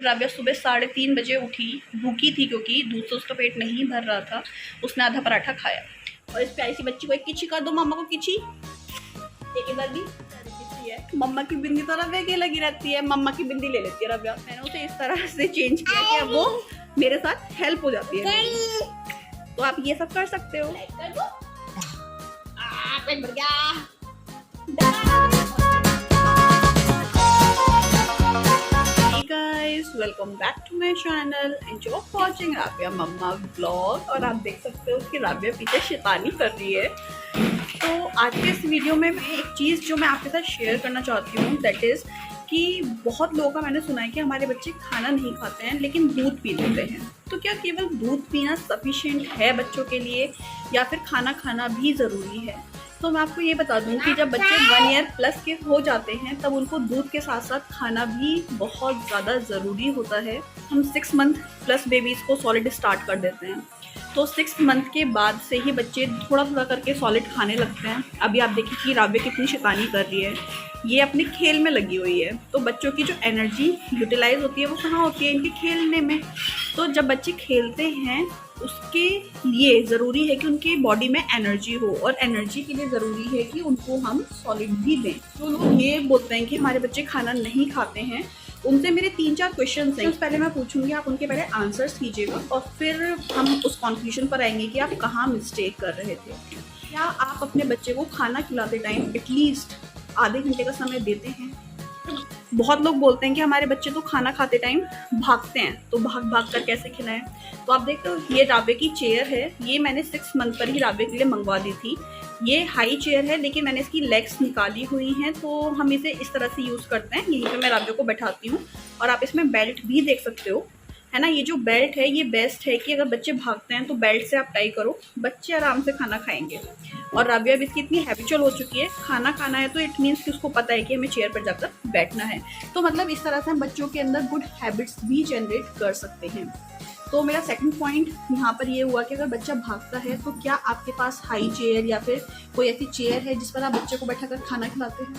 राबिया सुबह 3:30 बजे उठी, भूखी थी क्योंकि दूध से उसका पेट नहीं भर रहा था। उसने आधा पराठा खाया और इस प्यारी सी बच्ची को एक किची कर दो, मम्मा को किची। एक इधर भी किची है। मम्मा की बिंदी तो रबिया की लगी रहती है, मम्मा की बिंदी ले लेती है रबिया। मैंने उसे इस तरह से चेंज किया कि अब वो मेरे साथ हेल्प हो जाती है। तो आप ये सब कर सकते हो। पेट भर गया। Guys, welcome back to my channel and you are watching Rabia mamma vlog. और आप देख सकते हो कि राबिया पीछे शैतानी कर रही है। तो आज के इस वीडियो में मैं एक चीज़ जो मैं आपके साथ शेयर करना चाहती हूँ, दैट इज़ कि बहुत लोगों का मैंने सुना है कि हमारे बच्चे खाना नहीं खाते हैं लेकिन दूध पी लेते हैं। तो क्या केवल दूध पीना सफिशिएंट है बच्चों के लिए, या फिर खाना खाना भी ज़रूरी है? तो मैं आपको ये बता दूं कि जब बच्चे 1 ईयर प्लस के हो जाते हैं तब उनको दूध के साथ साथ खाना भी बहुत ज़्यादा ज़रूरी होता है। हम 6 मंथ प्लस बेबीज़ को सॉलिड स्टार्ट कर देते हैं, तो 6 मंथ के बाद से ही बच्चे थोड़ा थोड़ा करके सॉलिड खाने लगते हैं। अभी आप देखिए कि राबिया कितनी शैतानी कर रही है, ये अपने खेल में लगी हुई है। तो बच्चों की जो एनर्जी यूटिलाइज होती है वो कहाँ होती है? इनके खेलने में। तो जब बच्चे खेलते हैं उसके लिए ज़रूरी है कि उनके बॉडी में एनर्जी हो, और एनर्जी के लिए ज़रूरी है कि उनको हम सॉलिड भी दें। तो लोग ये बोलते हैं कि हमारे बच्चे खाना नहीं खाते हैं, उनसे मेरे 3-4 क्वेश्चन हैं। पहले मैं पूछूंगी, आप उनके पहले आंसर्स कीजिएगा और फिर हम उस कंक्लूजन पर आएंगे कि आप कहाँ मिस्टेक कर रहे थे। क्या आप अपने बच्चे को खाना खिलाते टाइम एटलीस्ट आधे घंटे का समय देते हैं? बहुत लोग बोलते हैं कि हमारे बच्चे तो खाना खाते टाइम भागते हैं, तो भाग भाग कर कैसे खिलाएं? तो आप देखते हो ये राबिया की चेयर है, ये मैंने 6 मंथ पर ही राबिया के लिए मंगवा दी थी। ये हाई चेयर है लेकिन मैंने इसकी लेग्स निकाली हुई हैं, तो हम इसे इस तरह से यूज़ करते हैं। यहीं पे मैं राबिया को बैठाती हूँ और आप इसमें बेल्ट भी देख सकते हो, है ना। ये जो बेल्ट है ये बेस्ट है कि अगर बच्चे भागते हैं तो बेल्ट से आप टाई करो, बच्चे आराम से खाना खाएंगे। और राबिया भी इसकी इतनी हैबिचुअल हो चुकी है, खाना खाना है तो इट मीन्स कि उसको पता है कि हमें चेयर पर जाकर बैठना है। तो मतलब इस तरह से हम बच्चों के अंदर गुड हैबिट्स भी जनरेट कर सकते हैं। तो मेरा सेकंड पॉइंट यहाँ पर ये हुआ कि अगर बच्चा भागता है तो क्या आपके पास हाई चेयर या फिर कोई ऐसी चेयर है जिस पर आप बच्चे को बैठा कर खाना खिलाते हैं?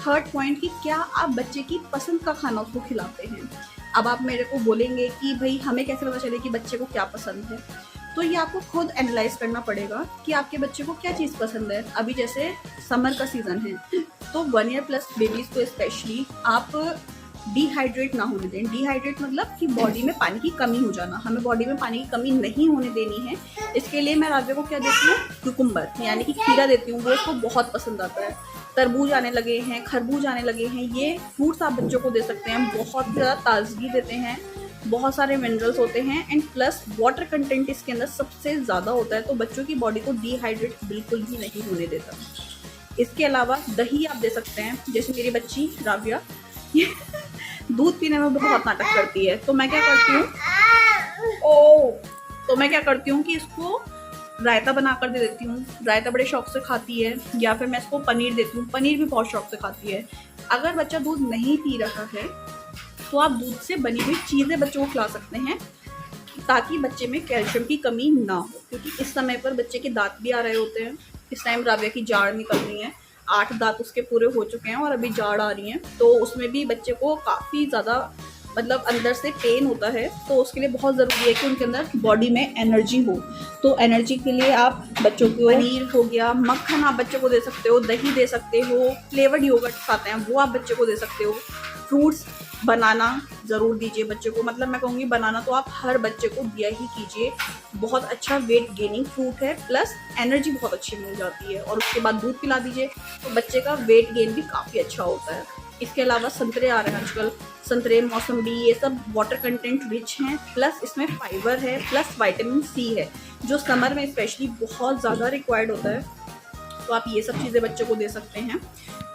थर्ड पॉइंट कि क्या आप बच्चे की पसंद का खाना उसको खिलाते हैं? अब आप मेरे को बोलेंगे कि भाई हमें कैसे पता चले कि बच्चे को क्या पसंद है? तो ये आपको खुद एनालाइज करना पड़ेगा कि आपके बच्चे को क्या चीज़ पसंद है। अभी जैसे समर का सीज़न है तो 1 ईयर प्लस बेबीज़ को स्पेशली आप डिहाइड्रेट ना होने दें। डिहाइड्रेट मतलब कि बॉडी में पानी की कमी हो जाना, हमें बॉडी में पानी की कमी नहीं होने देनी है। इसके लिए मैं राबिया को क्या देती हूँ? क्यूकम्बर यानी कि खीरा देती हूँ, वो उसको बहुत पसंद आता है। तरबूज आने लगे हैं, खरबूज आने लगे हैं, ये फ्रूट्स आप बच्चों को दे सकते हैं। बहुत ज़्यादा ताजगी देते हैं, बहुत सारे मिनरल्स होते हैं एंड प्लस वाटर कंटेंट इसके अंदर सबसे ज़्यादा होता है, तो बच्चों की बॉडी को डिहाइड्रेट बिल्कुल भी नहीं होने देता। इसके अलावा दही आप दे सकते हैं। जैसे मेरी बच्ची राबिया दूध पीने में बहुत नाटक करती है, तो मैं क्या करती हूँ कि इसको रायता बना कर दे देती हूँ। रायता बड़े शौक से खाती है, या फिर मैं इसको पनीर देती हूँ, पनीर भी बहुत शौक से खाती है। अगर बच्चा दूध नहीं पी रहा है तो आप दूध से बनी हुई चीज़ें बच्चों को खिला सकते हैं ताकि बच्चे में कैल्शियम की कमी ना हो, क्योंकि इस समय पर बच्चे के दांत भी आ रहे होते हैं। इस टाइम राबिया की जाड़ निकल रही है, 8 दांत उसके पूरे हो चुके हैं और अभी जाड़ आ रही है, तो उसमें भी बच्चे को काफ़ी ज़्यादा मतलब अंदर से पेन होता है। तो उसके लिए बहुत ज़रूरी है कि उनके अंदर बॉडी में एनर्जी हो। तो एनर्जी के लिए आप बच्चों को पनीर हो गया, मक्खन आप बच्चों को दे सकते हो, दही दे सकते हो, फ्लेवर्ड योगर्ट खाते हैं वो आप बच्चे को दे सकते हो। फ्रूट्स, बनाना ज़रूर दीजिए बच्चे को। मतलब मैं कहूँगी बनाना तो आप हर बच्चे को दिया ही कीजिए, बहुत अच्छा वेट गेनिंग फ्रूट है, प्लस एनर्जी बहुत अच्छी मिल जाती है। और उसके बाद दूध पिला दीजिए तो बच्चे का वेट गेन भी काफ़ी अच्छा होता है। इसके अलावा संतरे आ रहे हैं आजकल, संतरे, मौसम्बी, ये सब वाटर कंटेंट रिच हैं, प्लस इसमें फाइबर है, प्लस विटामिन सी है जो समर में स्पेशली बहुत ज़्यादा रिक्वायर्ड होता है। तो आप ये सब चीज़ें बच्चों को दे सकते हैं।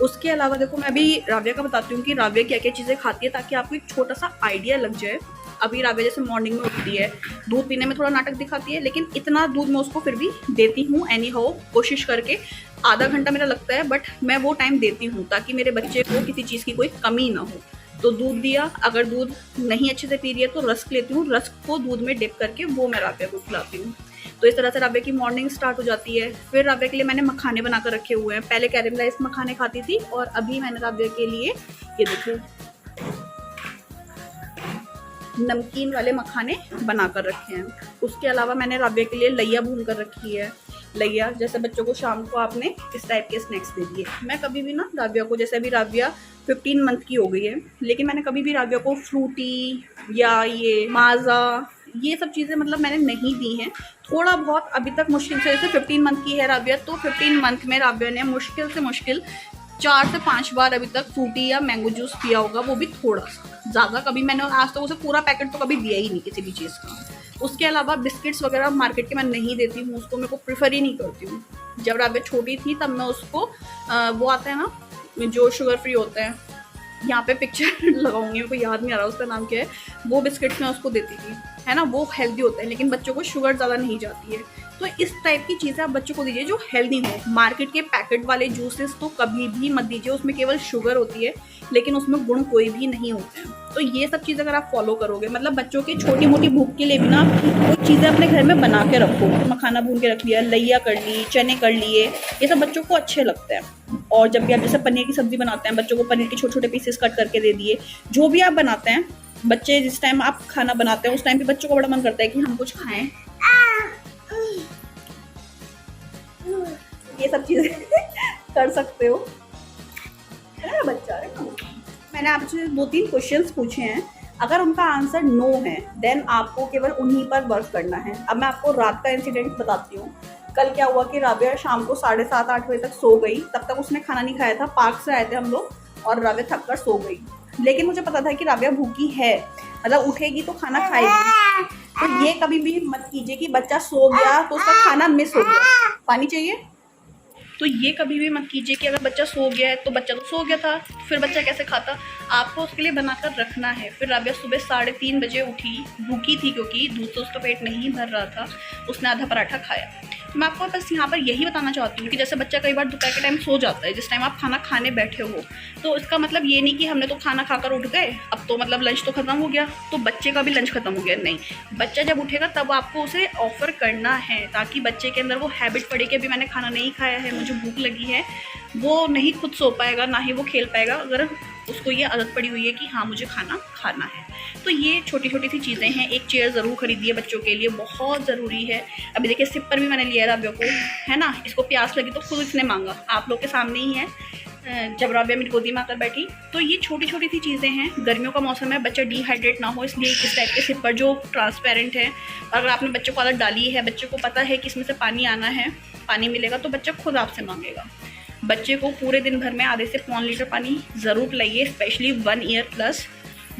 उसके अलावा देखो, मैं अभी राबिया का बताती हूँ कि राबिया क्या क्या चीज़ें खाती है ताकि आपको एक छोटा सा आइडिया लग जाए। अभी राबिया जैसे मॉर्निंग में उठती है, दूध पीने में थोड़ा नाटक दिखाती है, लेकिन इतना दूध मैं उसको फिर भी देती हूँ एनी हाउ, कोशिश करके। आधा घंटा मेरा लगता है, बट मैं वो टाइम देती हूँ ताकि मेरे बच्चे को किसी चीज़ की कोई कमी ना हो। तो दूध दिया, अगर दूध नहीं अच्छे से पी रही है तो रस्क लेती हूँ, रस्क को दूध में डिप करके वो मैं राबिया को खिलाती हूँ। तो इस तरह से राबिया की मॉर्निंग स्टार्ट हो जाती है। फिर राबिया के लिए मैंने मखाने बनाकर रखे हुए हैं। पहले कैरेमलाइज्ड मखाने खाती थी और अभी मैंने राबिया के लिए ये देखिए नमकीन वाले मखाने बना कर रखे हैं। उसके अलावा मैंने राबिया के लिए लैया भून कर रखी है। लैया जैसे बच्चों को शाम को आपने इस टाइप के स्नैक्स दे दिए। मैं कभी भी ना राबिया को, जैसे अभी राबिया 15 मंथ की हो गई है, लेकिन मैंने कभी भी राबिया को फ्रूटी या ये माज़ा ये सब चीज़ें मतलब मैंने नहीं दी हैं। थोड़ा बहुत अभी तक मुश्किल से, जैसे 15 मंथ की है राबिया, तो 15 मंथ में राबिया ने मुश्किल से मुश्किल 4 से 5 बार अभी तक फ्रूटी या मैंगो जूस पिया होगा, वो भी थोड़ा सा, ज़्यादा कभी मैंने आज तक उसे पूरा पैकेट तो कभी दिया ही नहीं किसी भी चीज़ का। उसके अलावा बिस्किट्स वगैरह मार्केट के मैं नहीं देती हूँ उसको, मेरे को प्रेफर ही नहीं करती हूँ। जब राबिया छोटी थी तब मैं उसको वो आते हैं ना जो शुगर फ्री होते हैं, यहाँ पे पिक्चर लगाऊंगी, मेरे को याद नहीं आ रहा उसका नाम क्या है, वो बिस्किट्स मैं उसको देती थी, है ना। वो हेल्दी होते हैं लेकिन बच्चों को शुगर ज़्यादा नहीं जाती है। तो इस टाइप की चीज़ें आप बच्चों को दीजिए जो हेल्दी हो। मार्केट के पैकेट वाले जूसेस तो कभी भी मत दीजिए, उसमें केवल शुगर होती है लेकिन उसमें गुण कोई भी नहीं होते हैं। तो ये सब चीज़ अगर आप फॉलो करोगे, मतलब बच्चों के छोटी मोटी भूख के लिए भी ना कोई चीज़ें अपने घर में बना के रखो। मखाना भून के रख लिया, लैया कर ली, चने कर लिए, ये सब बच्चों को अच्छे लगते हैं। और जब भी आप जैसे पनीर की सब्जी बनाते हैं, बच्चों को पनीर के छोटे छोटे पीसेस कट करके दे दिए। जो भी आप बनाते हैं, बच्चे जिस टाइम आप खाना बनाते हैं उस टाइम पे बच्चों को बड़ा मन करता है कि हम कुछ खाएं, ये सब चीज़ें कर सकते हो, है ना बच्चा, है ना। मैंने आपसे 2-3 क्वेश्चंस पूछे हैं, अगर उनका आंसर नो है देन आपको केवल उन्हीं पर वर्क करना है। अब मैं आपको रात का इंसिडेंट बताती हूँ। कल क्या हुआ कि राबिया शाम को 7:30-8 बजे तक सो गई। तब तक उसने खाना नहीं खाया था, पार्क से आए थे हम लोग और राबिया थक कर सो गई। लेकिन मुझे पता था कि राबिया भूखी है, मतलब उठेगी तो खाना खाएगी। तो ये कभी भी मत कीजिए कि बच्चा सो गया तो उसका खाना मिस हो गया। पानी चाहिए? तो ये कभी भी मत कीजिए कि अगर बच्चा सो गया है तो बच्चा तो सो गया था, फिर बच्चा कैसे खाता। आपको उसके लिए बनाकर रखना है। फिर राबिया सुबह 3:30 बजे उठी, भूखी थी क्योंकि दूध से उसका पेट नहीं भर रहा था। उसने आधा पराठा खाया। मैं आपको बस यहाँ पर यही बताना चाहती हूँ कि जैसे बच्चा कई बार दोपहर के टाइम सो जाता है, जिस टाइम आप खाना खाने बैठे हो, तो इसका मतलब ये नहीं कि हमने तो खाना खाकर उठ गए, अब तो मतलब लंच तो खत्म हो गया तो बच्चे का भी लंच खत्म हो गया। नहीं, बच्चा जब उठेगा तब आपको उसे ऑफर करना है, ताकि बच्चे के अंदर वो हैबिट पड़े कि अभी मैंने खाना नहीं खाया है, मुझे भूख लगी है। वो नहीं खुद सो पाएगा, ना ही वो खेल पाएगा, अगर उसको ये आदत पड़ी हुई है कि हाँ मुझे खाना खाना है। तो ये छोटी छोटी सी चीज़ें हैं। एक चेयर ज़रूर खरीदिए बच्चों के लिए, बहुत ज़रूरी है। अभी देखिए सिपर भी मैंने लिया है राबिया को, है ना। इसको प्यास लगी तो खुद इसने मांगा, आप लोग के सामने ही है जब राबिया मेरी गोदी में आकर बैठी। तो ये छोटी छोटी सी चीज़ें हैं। गर्मियों का मौसम है, बच्चा डिहाइड्रेट ना हो, इसलिए इस टाइप के सिपर जो ट्रांसपेरेंट है, अगर आपने बच्चे को आदत डाली है, बच्चे को पता है कि इसमें से पानी आना है, पानी मिलेगा, तो बच्चा खुद आपसे मांगेगा। बच्चे को पूरे दिन भर में आधे से 1 लीटर पानी ज़रूर पिलाइए, specially 1 year plus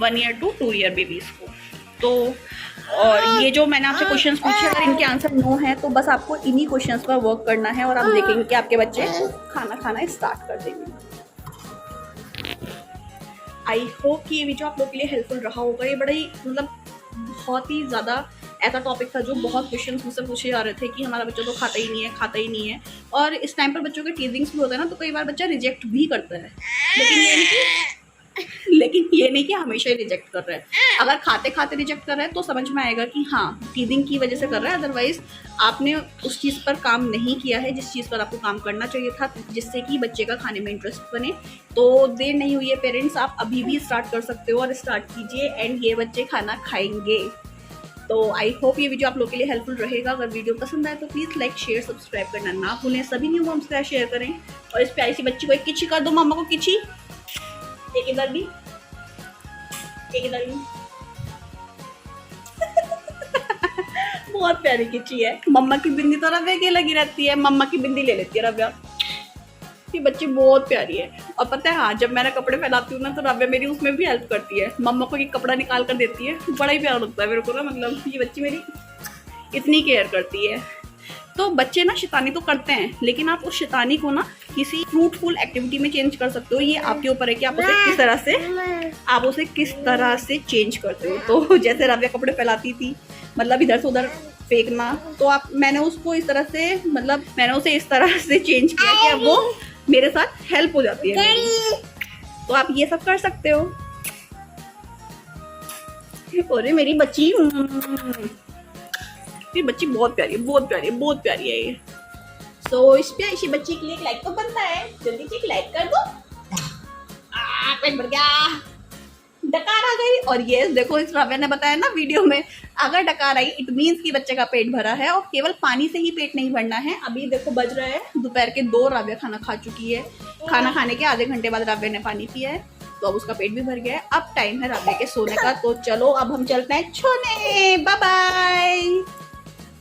1 year to 2 year babies को। तो और ये जो मैंने आपसे क्वेश्चंस पूछे, अगर इनके आंसर नो है तो बस आपको इन्हीं क्वेश्चंस पर वर्क करना है और आप देखेंगे कि आपके बच्चे खाना खाना स्टार्ट कर देंगे। आई होप कि ये वीडियो आप लोग के लिए हेल्पफुल रहा होगा। ये बड़ा ही मतलब बहुत ही ज़्यादा ऐसा टॉपिक था जो बहुत क्वेश्चंस मुझसे पूछे जा रहे थे कि हमारा बच्चा तो खाता ही नहीं है, खाता ही नहीं है। और इस टाइम पर बच्चों के टीजिंग्स भी होते हैं ना, तो कई बार बच्चा रिजेक्ट भी करता है, लेकिन ये नहीं कि हमेशा ही रिजेक्ट कर रहा है। अगर खाते खाते रिजेक्ट कर रहा है तो समझ में आएगा कि हाँ टीजिंग की वजह से कर रहा है, अदरवाइज आपने उस चीज़ पर काम नहीं किया है जिस चीज़ पर आपको काम करना चाहिए था, जिससे कि बच्चे का खाने में इंटरेस्ट बने। तो देर नहीं हुई है पेरेंट्स, आप अभी भी स्टार्ट कर सकते हो और स्टार्ट कीजिए, एंड ये बच्चे खाना खाएंगे। तो आई होप ये वीडियो आप लोग के लिए हेल्पफुल रहेगा। अगर वीडियो पसंद आए तो प्लीज़ लाइक शेयर सब्सक्राइब करना ना भूलें। सभी न्यू मॉम्स का शेयर करें और इस प्यारी सी बच्ची को एक किची कर दो, मम्मा को किची। एक इधर भी, एक इधर भी। बहुत प्यारी किची है। मम्मा की बिंदी तो रव्या की लगी रहती है, मम्मा की बिंदी ले लेती है रव्या। ये बच्ची बहुत प्यारी है। और पता है हाँ, जब मैंने कपड़े फैलाती हूँ ना तो रव्या मेरी उसमें भी हेल्प करती है, मम्मा को ये कपड़ा निकाल कर देती है। बड़ा ही प्यारा लगता है मेरे को ना, मतलब ये बच्ची मेरी इतनी केयर करती है। तो बच्चे ना शैतानी तो करते हैं, लेकिन आप उस शैतानी को ना किसी फ्रूटफुल एक्टिविटी में चेंज कर सकते हो। ये आपके ऊपर है कि आप उसे किस तरह से चेंज करते हो। तो जैसे रव्या कपड़े फैलाती थी, मतलब इधर से उधर फेंकना, तो मैंने उसको इस तरह से, मतलब मैंने उसे इस तरह से चेंज किया कि अब वो मेरे साथ हेल्प हो जाती है। तो आप ये सब कर सकते हो। अरे मेरी बच्ची, ये बच्ची बहुत प्यारी है, बहुत प्यारी है, बहुत प्यारी है ये। सो इस प्यारी बच्ची के लिए एक लाइक तो बनता है, जल्दी से एक लाइक कर दो। पेट भर गया। डकार आ गई। और ये देखो, इस राव्या ने बताया ना वीडियो में, अगर डकार आई इट मीन्स कि बच्चे का पेट भरा है, और केवल पानी से ही पेट नहीं भरना है। अभी देखो बज रहा है दोपहर के 2, राव्या खाना खा चुकी है। खाना खाने के आधे घंटे बाद राव्या ने पानी पिया है, तो अब उसका पेट भी भर गया है। अब टाइम है राव्या के सोने का, तो चलो अब हम चलते हैं सोने। Bye bye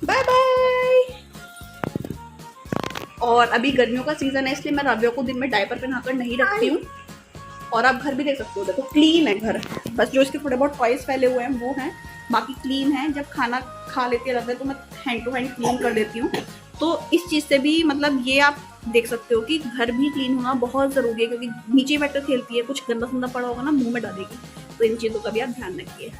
bye bye. और अभी गर्मियों का सीजन है, इसलिए मैं राव्या को दिन में डायपर पहनाकर नहीं रखती हूँ। और आप घर भी देख सकते हो, देखो क्लीन है घर, बस जो इसके थोड़े बहुत टॉयज फैले हुए हैं वो हैं, बाकी क्लीन है। जब खाना खा लेते रहते हैं तो मैं हैंड टू हैंड क्लीन कर देती हूँ। तो इस चीज़ से भी मतलब ये आप देख सकते हो कि घर भी क्लीन होना बहुत ज़रूरी है, क्योंकि नीचे बैठकर खेलती है, कुछ गंदा संदा पड़ा होगा ना मुंह में डालेगी। तो इन चीज़ों का भी आप ध्यान रखिए।